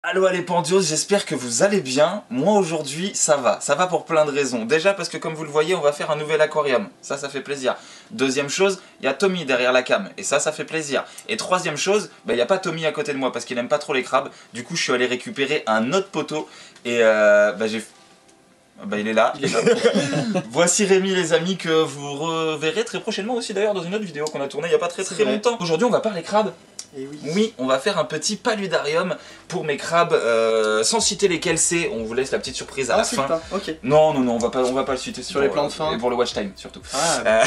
Allo les Pandios, j'espère que vous allez bien. Moi aujourd'hui ça va pour plein de raisons. Déjà parce que comme vous le voyez on va faire un nouvel aquarium, ça fait plaisir. Deuxième chose, il y a Tommy derrière la cam, et ça fait plaisir. Et troisième chose, il n'y a pas Tommy à côté de moi parce qu'il aime pas trop les crabes. Du coup je suis allé récupérer un autre poteau et il est là. Voici Rémi les amis que vous reverrez très prochainement aussi d'ailleurs dans une autre vidéo qu'on a tournée il n'y a pas très longtemps. Aujourd'hui on va parler crabes. Et oui. Oui, on va faire un petit paludarium pour mes crabes, sans citer lesquels c'est, on vous laisse la petite surprise à la fin. Pas. Ok. Non, on va pas le citer sur les plans de fin. Et pour le watch time surtout. Ah,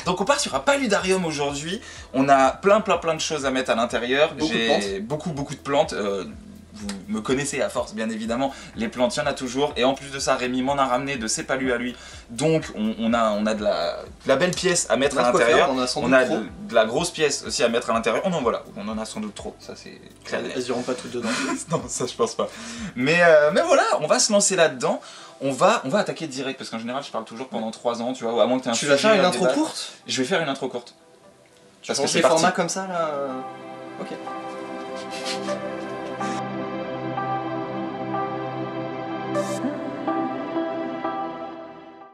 donc on part sur un paludarium aujourd'hui, on a plein de choses à mettre à l'intérieur. J'ai beaucoup de plantes. Vous me connaissez à force bien évidemment, les plantes il y en a toujours, et en plus de ça Rémi m'en a ramené de ses palus à lui, donc on a de la belle pièce à mettre à l'intérieur, on a de la grosse pièce aussi à mettre à l'intérieur, oh non voilà, on en a sans doute trop, ça c'est clair. Elles iront pas toutes dedans. Non ça je pense pas, mais voilà, on va se lancer là-dedans. On va attaquer direct, parce qu'en général je parle toujours pendant 3 ans, tu vois, à moins que tu aies un sujet. Tu vas faire une intro courte? Je vais faire une intro courte. Parce que c'est formats comme ça là. Ok.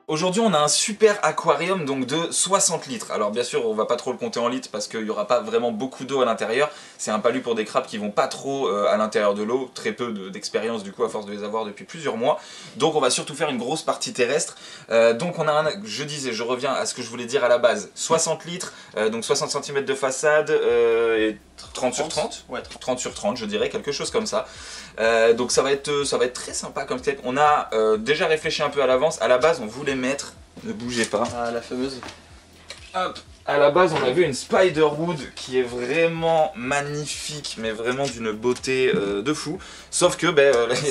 Aujourd'hui on a un super aquarium donc de 60 litres. Alors bien sûr on va pas trop le compter en litres parce qu'il n'y aura pas vraiment beaucoup d'eau à l'intérieur. C'est un palu pour des crabes qui vont pas trop à l'intérieur de l'eau. Très peu d'expérience du coup à force de les avoir depuis plusieurs mois. Donc on va surtout faire une grosse partie terrestre. Donc on a je reviens à ce que je voulais dire à la base. 60 litres, donc 60 cm de façade et 30 sur 30. Ouais, 30 sur 30 je dirais, quelque chose comme ça. Donc ça va être très sympa comme step. On a déjà réfléchi un peu à l'avance. À la base on voulait mettre, ne bougez pas. Ah la fameuse. Hop. À la base on avait une Spiderwood qui est vraiment magnifique, mais vraiment d'une beauté de fou. Sauf que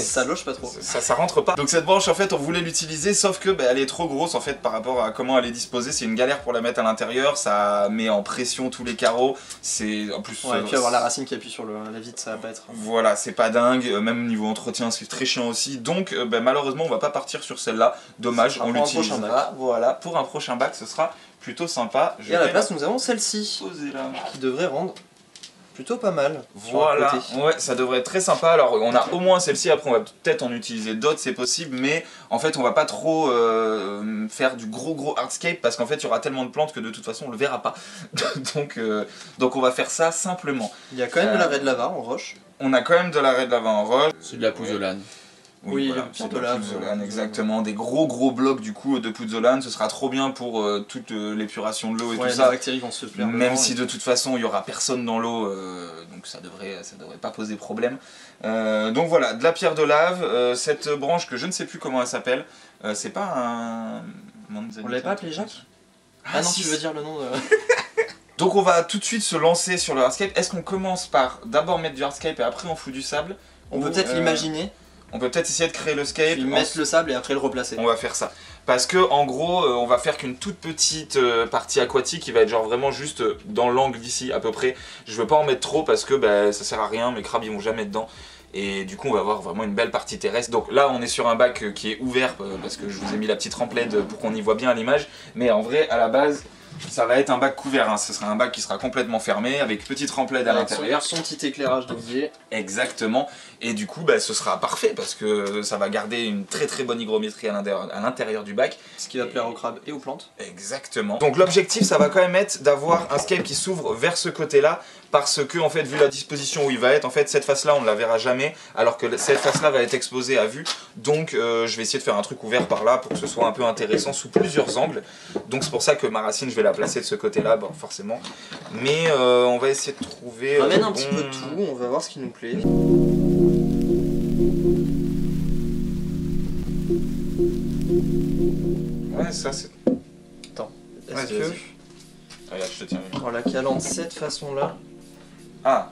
ça loge pas trop. Ça rentre pas. Donc cette branche en fait on voulait l'utiliser, sauf que elle est trop grosse en fait par rapport à comment elle est disposée. C'est une galère pour la mettre à l'intérieur, ça met en pression tous les carreaux. C'est en plus. Ouais, et puis avoir la racine qui appuie sur la vitre, ça va pas être. Voilà, c'est pas dingue. Même niveau entretien c'est très chiant aussi. Donc malheureusement on va pas partir sur celle-là. Dommage, on l'utilisera. Voilà, pour un prochain bac ce sera plutôt sympa. Et à la place nous avons celle-ci qui devrait rendre plutôt pas mal. Voilà, ouais, ça devrait être très sympa. Alors on a au moins celle-ci, après on va peut-être en utiliser d'autres, c'est possible, mais en fait on va pas trop faire du gros hardscape parce qu'en fait il y aura tellement de plantes que de toute façon on le verra pas. donc on va faire ça simplement. Il y a quand même de la Red Lava en roche. On a quand même de la Red Lava en roche. C'est de la pouzzolane. Oui, voilà, c'est de la pouzzolane, exactement. Des gros blocs du coup de pouzzolane, ce sera trop bien pour toute l'épuration de l'eau et tout ça. Les bactéries vont se plaire. Même si de toute façon il y aura personne dans l'eau, donc ça devrait pas poser problème. Donc voilà, de la pierre de lave, cette branche que je ne sais plus comment elle s'appelle, c'est pas un... On l'avait pas appelé Jacques? Ah non, si, tu veux dire le nom de... Donc on va tout de suite se lancer sur le hardscape. Est-ce qu'on commence par d'abord mettre du hardscape et après on fout du sable? On peut peut-être l'imaginer. On peut peut-être essayer de créer le scape. Puis mettre le sable et après le replacer. On va faire ça. Parce que en gros, on va faire qu'une toute petite partie aquatique qui va être genre vraiment juste dans l'angle d'ici à peu près. Je veux pas en mettre trop parce que ça sert à rien, mes crabes ils vont jamais dedans. Et du coup on va avoir vraiment une belle partie terrestre. Donc là on est sur un bac qui est ouvert parce que je vous ai mis la petite remplette pour qu'on y voit bien à l'image. Mais en vrai à la base ça va être un bac couvert, hein. Ce sera un bac qui sera complètement fermé avec petite remplette à l'intérieur. Son petit éclairage dédié. Exactement. Et du coup ce sera parfait parce que ça va garder une très bonne hygrométrie à l'intérieur du bac. Ce qui va plaire aux crabes et aux plantes. Exactement. Donc l'objectif ça va quand même être d'avoir un scape qui s'ouvre vers ce côté là. Parce que en fait vu la disposition où il va être, en fait cette face là on ne la verra jamais. Alors que cette face là va être exposée à vue. Donc je vais essayer de faire un truc ouvert par là pour que ce soit un peu intéressant sous plusieurs angles. Donc c'est pour ça que ma racine je vais la placer de ce côté là, forcément. Mais on va essayer de trouver... On ramène un petit peu de tout, on va voir ce qui nous plaît. Ouais ça c'est... Attends, est-ce que... Regarde, je te tiens. En la calant de cette façon là. Ah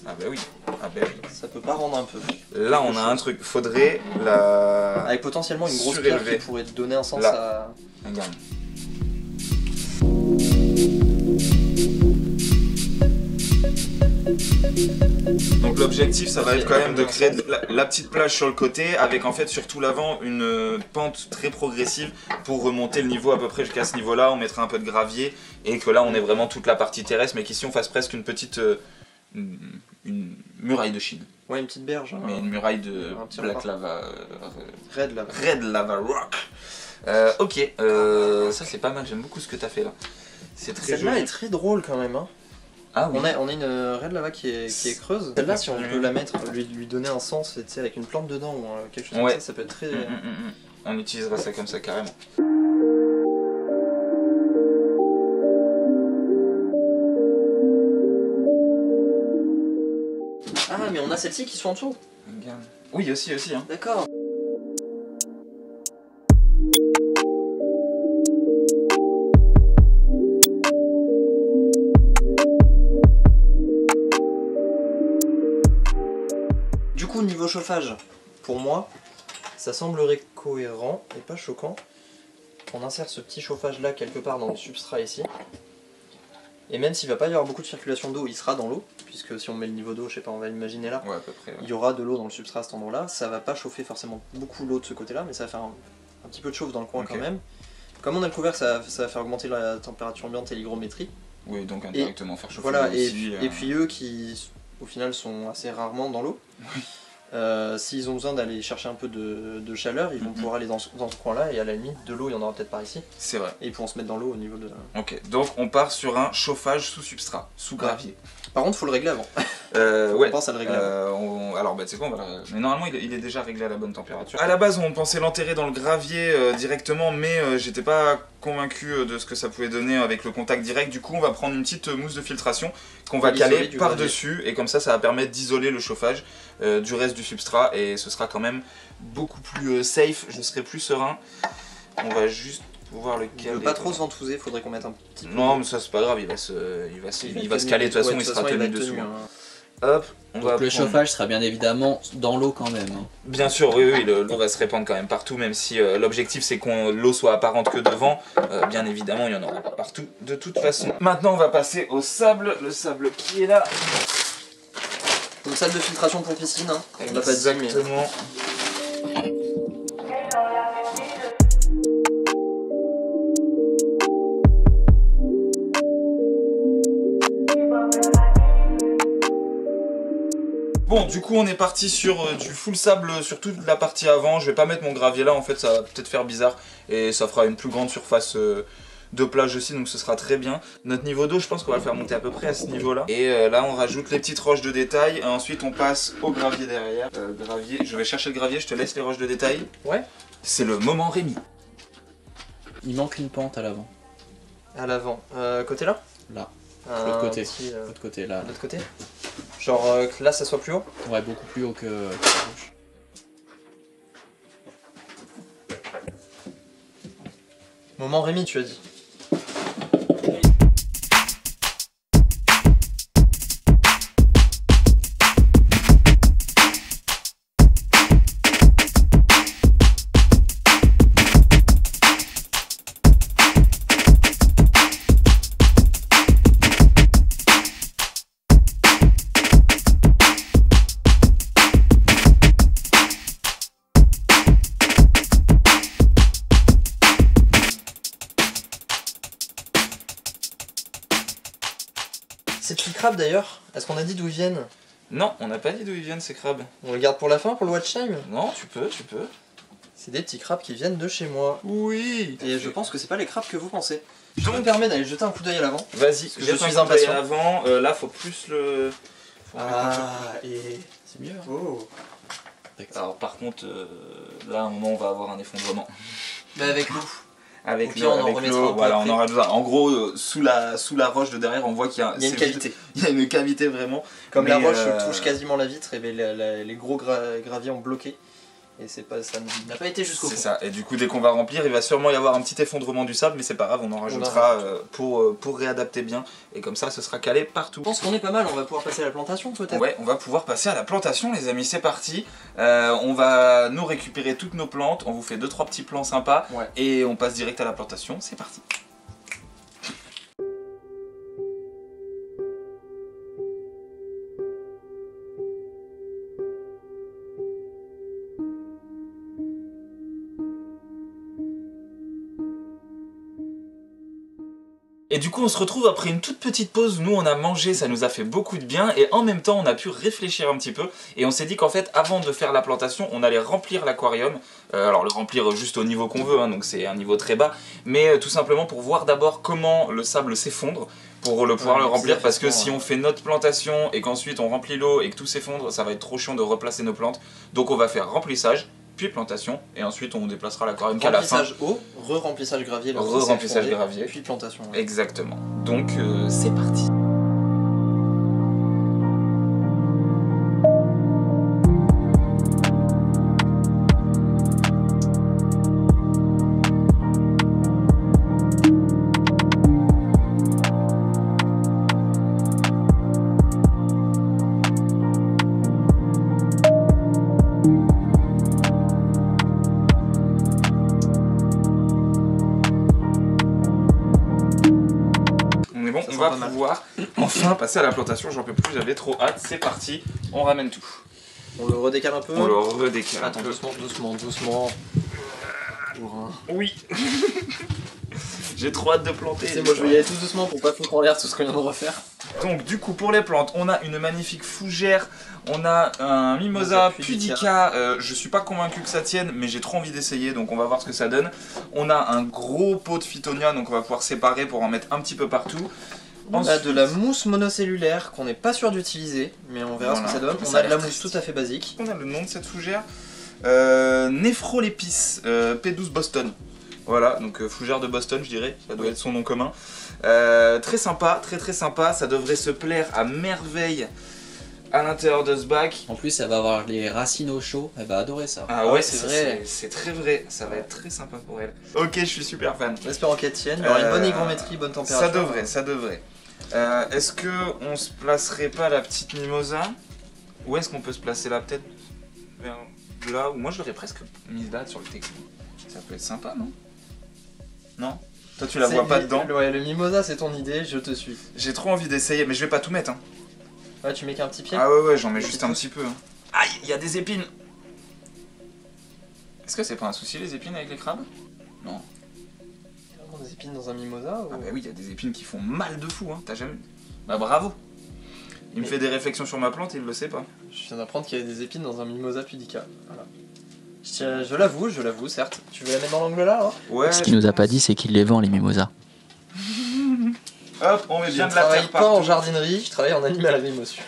bah oui. Ça peut pas rendre un peu. Là on a un truc, faudrait la... Avec potentiellement une grosse pierre qui pourrait te donner un sens là. Regarde. Donc l'objectif ça va être quand même de créer la petite plage sur le côté avec en fait surtout l'avant une pente très progressive pour remonter le niveau à peu près jusqu'à ce niveau là. On mettra un peu de gravier et que là on ait vraiment toute la partie terrestre mais qu'ici on fasse presque une petite... une muraille de Chine. Ouais, une petite berge. Mais une muraille de Black Lava... Red Lava. Red Lava Rock. Ok, ça c'est pas mal, j'aime beaucoup ce que t'as fait là. C'est très joli. Celle-là est très drôle quand même. Hein. Ah oui. On a une Red Lava qui est creuse. Celle-là, si on peut la mettre, lui donner un sens, tu sais, avec une plante dedans ou quelque chose comme ça peut être très... On utilisera ça comme ça carrément. Ah, mais on a celles-ci qui sont en dessous. Regarde. Oui, aussi. Hein. D'accord. Du coup, niveau chauffage, pour moi, ça semblerait cohérent et pas choquant. On insère ce petit chauffage là quelque part dans le substrat ici. Et même s'il va pas y avoir beaucoup de circulation d'eau, il sera dans l'eau, puisque si on met le niveau d'eau, je sais pas, on va l'imaginer là, ouais, à peu près, ouais. Il y aura de l'eau dans le substrat à cet endroit-là. Ça va pas chauffer forcément beaucoup l'eau de ce côté-là, mais ça va faire un petit peu de chauffe dans le coin quand même. Comme on a le couvercle, ça va faire augmenter la température ambiante et l'hygrométrie. Oui, donc indirectement faire chauffer voilà, l'eau aussi. Et puis eux qui, au final, sont assez rarement dans l'eau. S'ils ont besoin d'aller chercher un peu de chaleur, ils vont pouvoir aller dans ce coin-là, et à la limite, de l'eau, il y en aura peut-être par ici. C'est vrai. Et ils pourront se mettre dans l'eau au niveau de... Ok, donc on part sur un chauffage sous substrat, sous gravier. Par contre, faut le régler avant. Ouais. On pense à le régler avant. Alors, bah, tu sais quoi, mais normalement, il est déjà réglé à la bonne température. À la base, on pensait l'enterrer dans le gravier directement, mais j'étais pas convaincu de ce que ça pouvait donner avec le contact direct. Du coup, on va prendre une petite mousse de filtration qu'on va caler par-dessus, et comme ça va permettre d'isoler le chauffage du reste du substrat, et ce sera quand même beaucoup plus safe, je serai plus serein. On va juste pouvoir le caler. Il veut pas trop se ventouser, faudrait qu'on mette un petit peu. Non, mais ça c'est pas grave, il va se caler, de toute façon, il sera tenu dessous. Hop, donc le chauffage sera bien évidemment dans l'eau quand même. Hein. Bien sûr, oui, l'eau va se répandre quand même partout, même si l'objectif c'est que l'eau soit apparente que devant. Bien évidemment, il y en aura pas partout de toute façon. Maintenant, on va passer au sable, le sable qui est là. Donc salle de filtration pour piscine, hein. On n'a pas dit, mais... Exactement. Bon, du coup on est parti sur du full sable sur toute la partie avant. Je vais pas mettre mon gravier là, en fait ça va peut-être faire bizarre, et ça fera une plus grande surface de plage aussi, donc ce sera très bien. Notre niveau d'eau, je pense qu'on va le faire monter à peu près à ce niveau là. Et là on rajoute les petites roches de détail, et ensuite on passe au gravier derrière. Gravier, je vais chercher le gravier, je te laisse les roches de détail. Ouais. C'est le moment Rémi. Il manque une pente à l'avant. À l'avant. Côté là? Là. L'autre côté. Petit, l'autre côté, là. L'autre côté? Genre que là ça soit plus haut? Ouais, beaucoup plus haut que la gauche. Moment Rémi, tu as dit. Ces petits crabes d'ailleurs, est-ce qu'on a dit d'où ils viennent? Non, on n'a pas dit d'où ils viennent ces crabes. On le garde pour la fin, pour le watch time? Non, tu peux. C'est des petits crabes qui viennent de chez moi. Oui. Et je pense que c'est pas les crabes que vous pensez. Je me permets d'aller jeter un coup d'œil à l'avant. Vas-y, je suis impatient. Avant, là faut plus le... et... C'est mieux. Hein. Oh. Alors par contre, là à un moment on va avoir un effondrement. Mais avec l'eau. Avec l'eau, voilà, on aura besoin. En gros, sous la roche de derrière, on voit qu'il y a, une cavité. Il y a une cavité vraiment. Comme la roche touche quasiment la vitre, et les gros graviers ont bloqué. Et ça n'a pas été jusqu'au fond. C'est ça, et du coup dès qu'on va remplir, il va sûrement y avoir un petit effondrement du sable, mais c'est pas grave, on en rajoutera pour réadapter bien, et comme ça ce sera calé partout. Je pense qu'on est pas mal, on va pouvoir passer à la plantation peut-être. Ouais, on va pouvoir passer à la plantation les amis, c'est parti. On va nous récupérer toutes nos plantes, on vous fait 2-3 petits plans sympas, et on passe direct à la plantation, c'est parti. Et du coup on se retrouve après une toute petite pause, nous on a mangé, ça nous a fait beaucoup de bien et en même temps on a pu réfléchir un petit peu et on s'est dit qu'en fait avant de faire la plantation on allait remplir l'aquarium, alors le remplir juste au niveau qu'on veut, hein, donc c'est un niveau très bas, mais tout simplement pour voir d'abord comment le sable s'effondre pour pouvoir le remplir parce que si on fait notre plantation et qu'ensuite on remplit l'eau et que tout s'effondre ça va être trop chiant de replacer nos plantes, donc on va faire remplissage, puis plantation, et ensuite on déplacera l'aquarium qu'à la fin. Remplissage eau, re-remplissage gravier, re-remplissage gravier, puis plantation. Ouais. Exactement. Donc c'est parti. On va pouvoir enfin passer à la plantation, j'en peux plus, j'avais trop hâte, c'est parti, on ramène tout. On le redécale un peu. On le redécale. Attends, doucement. Oui. J'ai trop hâte de planter. Moi je vais y aller tout doucement pour pas foutre en l'air tout ce qu'on vient de refaire. Donc du coup pour les plantes, on a une magnifique fougère, on a un mimosa pudica, je suis pas convaincu que ça tienne mais j'ai trop envie d'essayer donc on va voir ce que ça donne. On a un gros pot de phytonia donc on va pouvoir séparer pour en mettre un petit peu partout. On a de la mousse monocellulaire qu'on n'est pas sûr d'utiliser mais on verra ce que ça donne. On a de la mousse tout à fait basique. On a le nom de cette fougère, Nephrolepis P12 Boston. Voilà, donc fougère de Boston je dirais, ça doit être son nom commun. Très sympa, très sympa, ça devrait se plaire à merveille à l'intérieur de ce bac. En plus, elle va avoir les racines au chaud, elle va adorer ça. Ah ouais, c'est vrai, c'est très vrai, ça va être très sympa pour elle. Ok, je suis super fan. J'espère qu'elle tienne, il y aura une bonne hygrométrie, bonne température. Ça devrait. Est-ce qu'on se placerait pas la petite mimosa? Où est-ce qu'on peut se placer là? Peut-être vers là, ou moi je l'aurais presque mise là sur le texte. Ça peut être sympa, non? Non? Toi tu la vois pas dedans? Ouais, le mimosa c'est ton idée, je te suis. J'ai trop envie d'essayer, mais je vais pas tout mettre. Hein. Ouais, tu mets qu'un petit pied? Ah ouais, j'en mets juste un petit peu. Hein. Aïe, il y a des épines! Est-ce que c'est pas un souci les épines avec les crabes? Non. Il y a vraiment des épines dans un mimosa ou... Ah bah oui, il y a des épines qui font mal de fou, hein. T'as jamais... Bah bravo! Il me fait des réflexions sur ma plante, il le sait pas. Je viens d'apprendre qu'il y avait des épines dans un mimosa pudica. Voilà. Je l'avoue, certes. Tu veux la mettre dans l'angle là, hein? Ouais. Ce qu'il nous a pas dit, c'est qu'il les vend les mimosas. Hop, on met bien de la terre partout. Je travaille pas en jardinerie, je travaille en animal à l'émotion.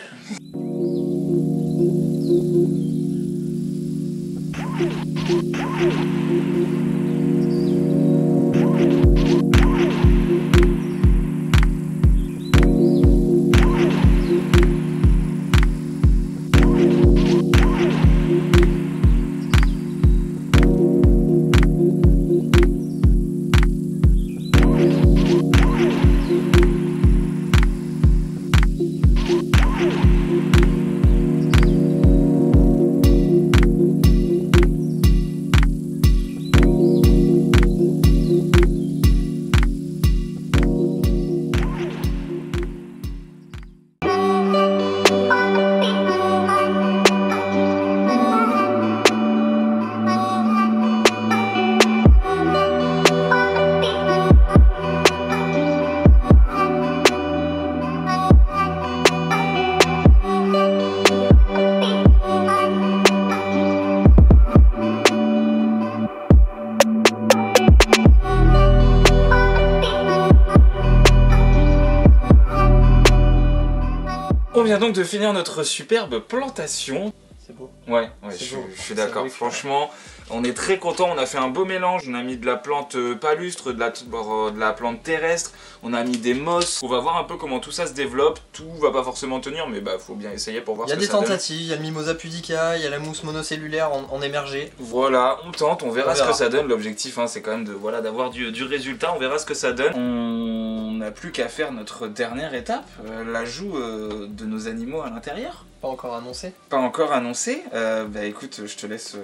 On vient donc de finir notre superbe plantation. C'est beau. Ouais, je suis d'accord. Franchement, on est très content. On a fait un beau mélange. On a mis de la plante palustre, de la plante terrestre. On a mis des mosses. On va voir un peu comment tout ça se développe. Tout va pas forcément tenir, mais bah faut bien essayer pour voir ce que ça donne. Il y a des tentatives. Il y a le mimosa pudica, il y a la mousse monocellulaire en émergé. Voilà, on tente, on verra ce que ça donne. L'objectif, hein, c'est quand même de d'avoir du résultat. On verra ce que ça donne. On n'a plus qu'à faire notre dernière étape, l'ajout de nos animaux à l'intérieur. Pas encore annoncé. Pas encore annoncé. Bah écoute, je te laisse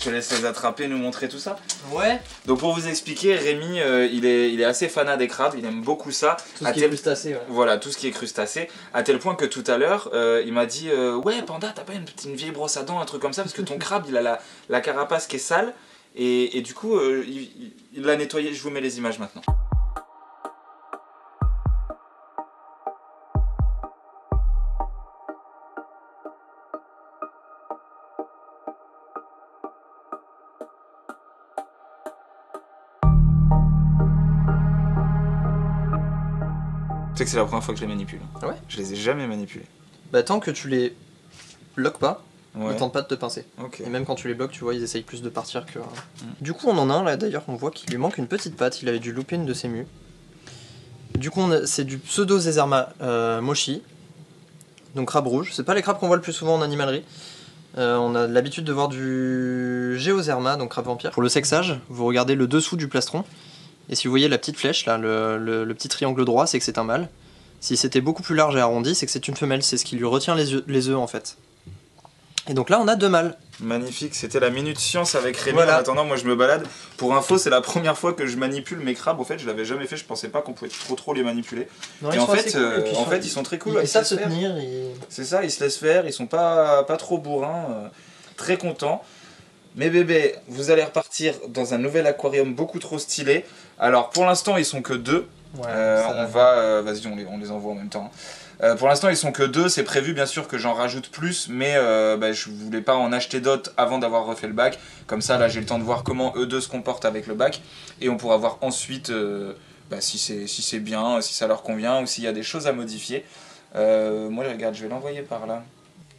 les attraper, nous montrer tout ça. Ouais. Donc pour vous expliquer, Rémi, il est assez fanat des crabes, il aime beaucoup ça. Tout ce qui est crustacé, ouais. Voilà, tout ce qui est crustacé. À tel point que tout à l'heure, il m'a dit ouais Panda, t'as pas une vieille brosse à dents, un truc comme ça, parce que ton crabe, il a la carapace qui est sale. Et du coup, il l'a nettoyé. Je vous mets les images maintenant. sais que c'est la première fois que je les manipule. Ah ouais? Je les ai jamais manipulés. Bah tant que tu les bloques pas, Ouais. ils tentent pas de te pincer. Ok. Et même quand tu les bloques, tu vois, ils essayent plus de partir que... Du coup, on en a un là, d'ailleurs, on voit qu'il lui manque une petite patte. Il avait dû louper une de ses mues. Du coup, c'est du pseudo Zezerma mochi. Donc crabe rouge. C'est pas les crabes qu'on voit le plus souvent en animalerie. On a l'habitude de voir du Géozerma, donc crabe vampire. Pour le sexage, vous regardez le dessous du plastron. Et si vous voyez la petite flèche, là, le petit triangle droit, c'est que c'est un mâle. Si c'était beaucoup plus large et arrondi, c'est que c'est une femelle. C'est ce qui lui retient les œufs en fait. Et donc là, on a 2 mâles. Magnifique, c'était la Minute Science avec Rémi. Voilà. En attendant, moi je me balade. Pour info, c'est la première fois que je manipule mes crabes. Au fait, je l'avais jamais fait, je pensais pas qu'on pouvait trop les manipuler. Non, Et ils en sont fait, assez cool, et puis ils sont très cool. Ils Ils savent se se laissent faire. tenir. C'est ça, ils se laissent faire, ils sont pas trop bourrins, très contents. Mes bébés, vous allez repartir dans un nouvel aquarium beaucoup trop stylé. Alors pour l'instant, ils sont que 2. Ouais, Vas-y, on les envoie en même temps. Pour l'instant, ils sont que 2. C'est prévu, bien sûr, que j'en rajoute plus, mais je voulais pas en acheter d'autres avant d'avoir refait le bac. Comme ça, là, j'ai le temps de voir comment eux deux se comportent avec le bac, et on pourra voir ensuite si c'est bien, si ça leur convient, ou s'il y a des choses à modifier. Moi, regarde, je vais l'envoyer par là.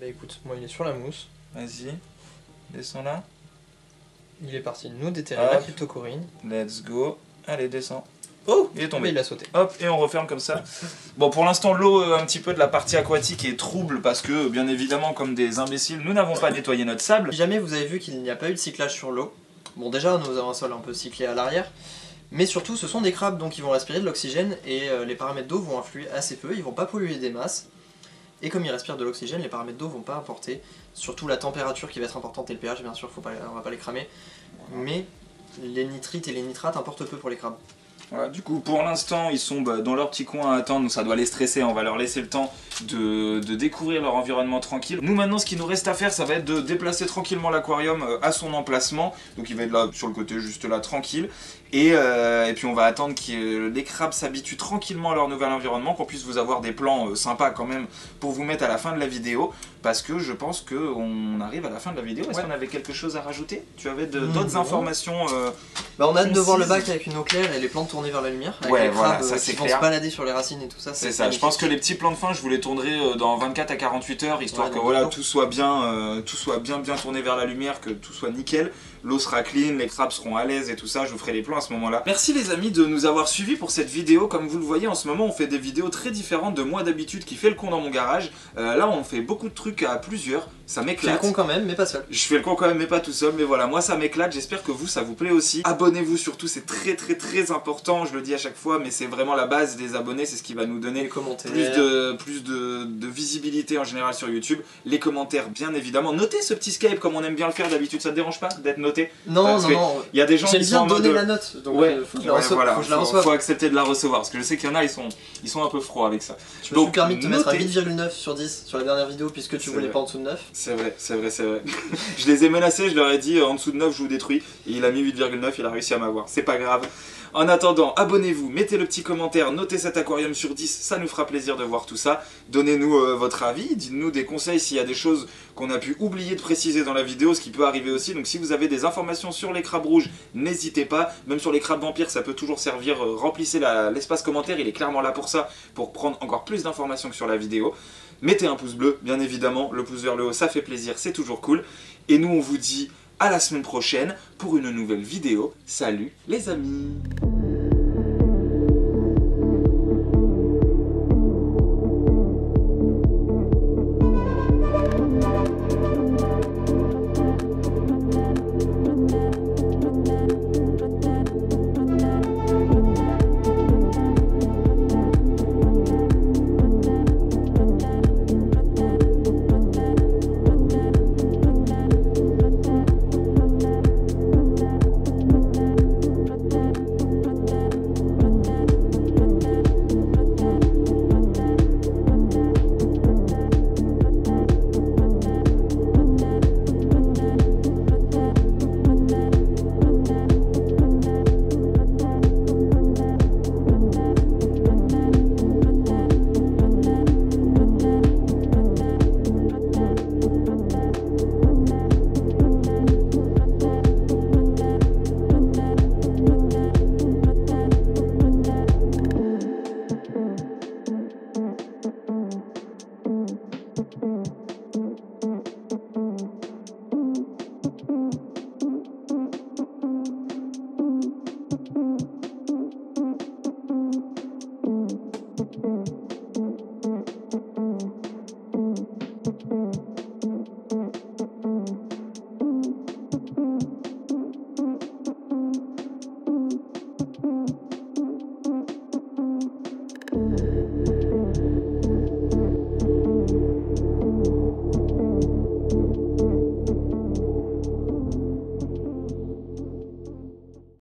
Bah écoute, moi il est sur la mousse. Vas-y, descends là. Il est parti nous déterrer la phytocorine. Let's go. Allez, descends. Oh, il est tombé. Il a sauté. Hop, et on referme comme ça. Bon, pour l'instant, l'eau un petit peu de la partie aquatique est trouble parce que, bien évidemment, comme des imbéciles, nous n'avons pas nettoyé notre sable. Si jamais vous avez vu qu'il n'y a pas eu de cyclage sur l'eau, bon déjà nous avons un sol un peu cyclé à l'arrière, mais surtout ce sont des crabes donc ils vont respirer de l'oxygène et les paramètres d'eau vont influer assez peu, ils vont pas polluer des masses. Et comme ils respirent de l'oxygène, les paramètres d'eau vont pas importer, surtout la température qui va être importante et le pH bien sûr, on va pas les cramer, mais les nitrites et les nitrates importent peu pour les crabes. Voilà, du coup, pour l'instant, ils sont dans leur petit coin à attendre, donc ça doit les stresser, on va leur laisser le temps de découvrir leur environnement tranquille. Nous, maintenant, ce qu'il nous reste à faire, ça va être de déplacer tranquillement l'aquarium à son emplacement, donc il va être là, sur le côté, juste là, tranquille. Et puis on va attendre que les crabes s'habituent tranquillement à leur nouvel environnement, qu'on puisse vous avoir des plans sympas quand même pour vous mettre à la fin de la vidéo, parce que je pense qu'on arrive à la fin de la vidéo. Est-ce qu'on avait quelque chose à rajouter? Tu avais d'autres informations Bah on a hâte de voir le bac avec une eau claire et les plantes tournées vers la lumière, avec les crabes qui vont se balader sur les racines et tout ça. C'est ça, je pense que les petits plans de fin, je vous les tournerai dans 24 à 48 heures, histoire que voilà, tout soit bien tourné vers la lumière, que tout soit nickel. L'eau sera clean, les crabes seront à l'aise et tout ça, je vous ferai les plans à ce moment-là. Merci les amis de nous avoir suivis pour cette vidéo. Comme vous le voyez, en ce moment, on fait des vidéos très différentes de moi d'habitude qui fait le con dans mon garage. Là, on fait beaucoup de trucs à plusieurs, ça m'éclate. Je fais le con quand même, mais pas seul. Je fais le con quand même, mais pas tout seul, mais voilà, moi ça m'éclate, j'espère que vous, ça vous plaît aussi. Abonnez-vous surtout, c'est très important, je le dis à chaque fois, mais c'est vraiment la base des abonnés, c'est ce qui va nous donner plus de visibilité en général sur YouTube. Les commentaires, bien évidemment. Notez ce petit Skype comme on aime bien le faire d'habitude, ça te dérange pas d'être noté? Non. Il y a des gens qui sont en mode donner la note, donc faut que je la reçoive. Faut accepter de la recevoir, parce que je sais qu'il y en a, ils sont un peu froids avec ça. Je me suis permis de te mettre à 8,9 sur 10 sur la dernière vidéo, puisque tu voulais pas en dessous de 9. C'est vrai. Je les ai menacés, je leur ai dit en dessous de 9 je vous détruis, et il a mis 8,9, il a réussi à m'avoir, c'est pas grave. En attendant, abonnez-vous, mettez le petit commentaire, notez cet aquarium sur 10, ça nous fera plaisir de voir tout ça. Donnez-nous votre avis, dites-nous des conseils s'il y a des choses qu'on a pu oublier de préciser dans la vidéo, ce qui peut arriver aussi. Donc si vous avez des informations sur les crabes rouges, n'hésitez pas. Même sur les crabes vampires, ça peut toujours servir. Remplissez l'espace commentaire, il est clairement là pour ça, pour prendre encore plus d'informations que sur la vidéo. Mettez un pouce bleu, bien évidemment, le pouce vers le haut, ça fait plaisir, c'est toujours cool. Et nous, on vous dit à la semaine prochaine pour une nouvelle vidéo. Salut les amis!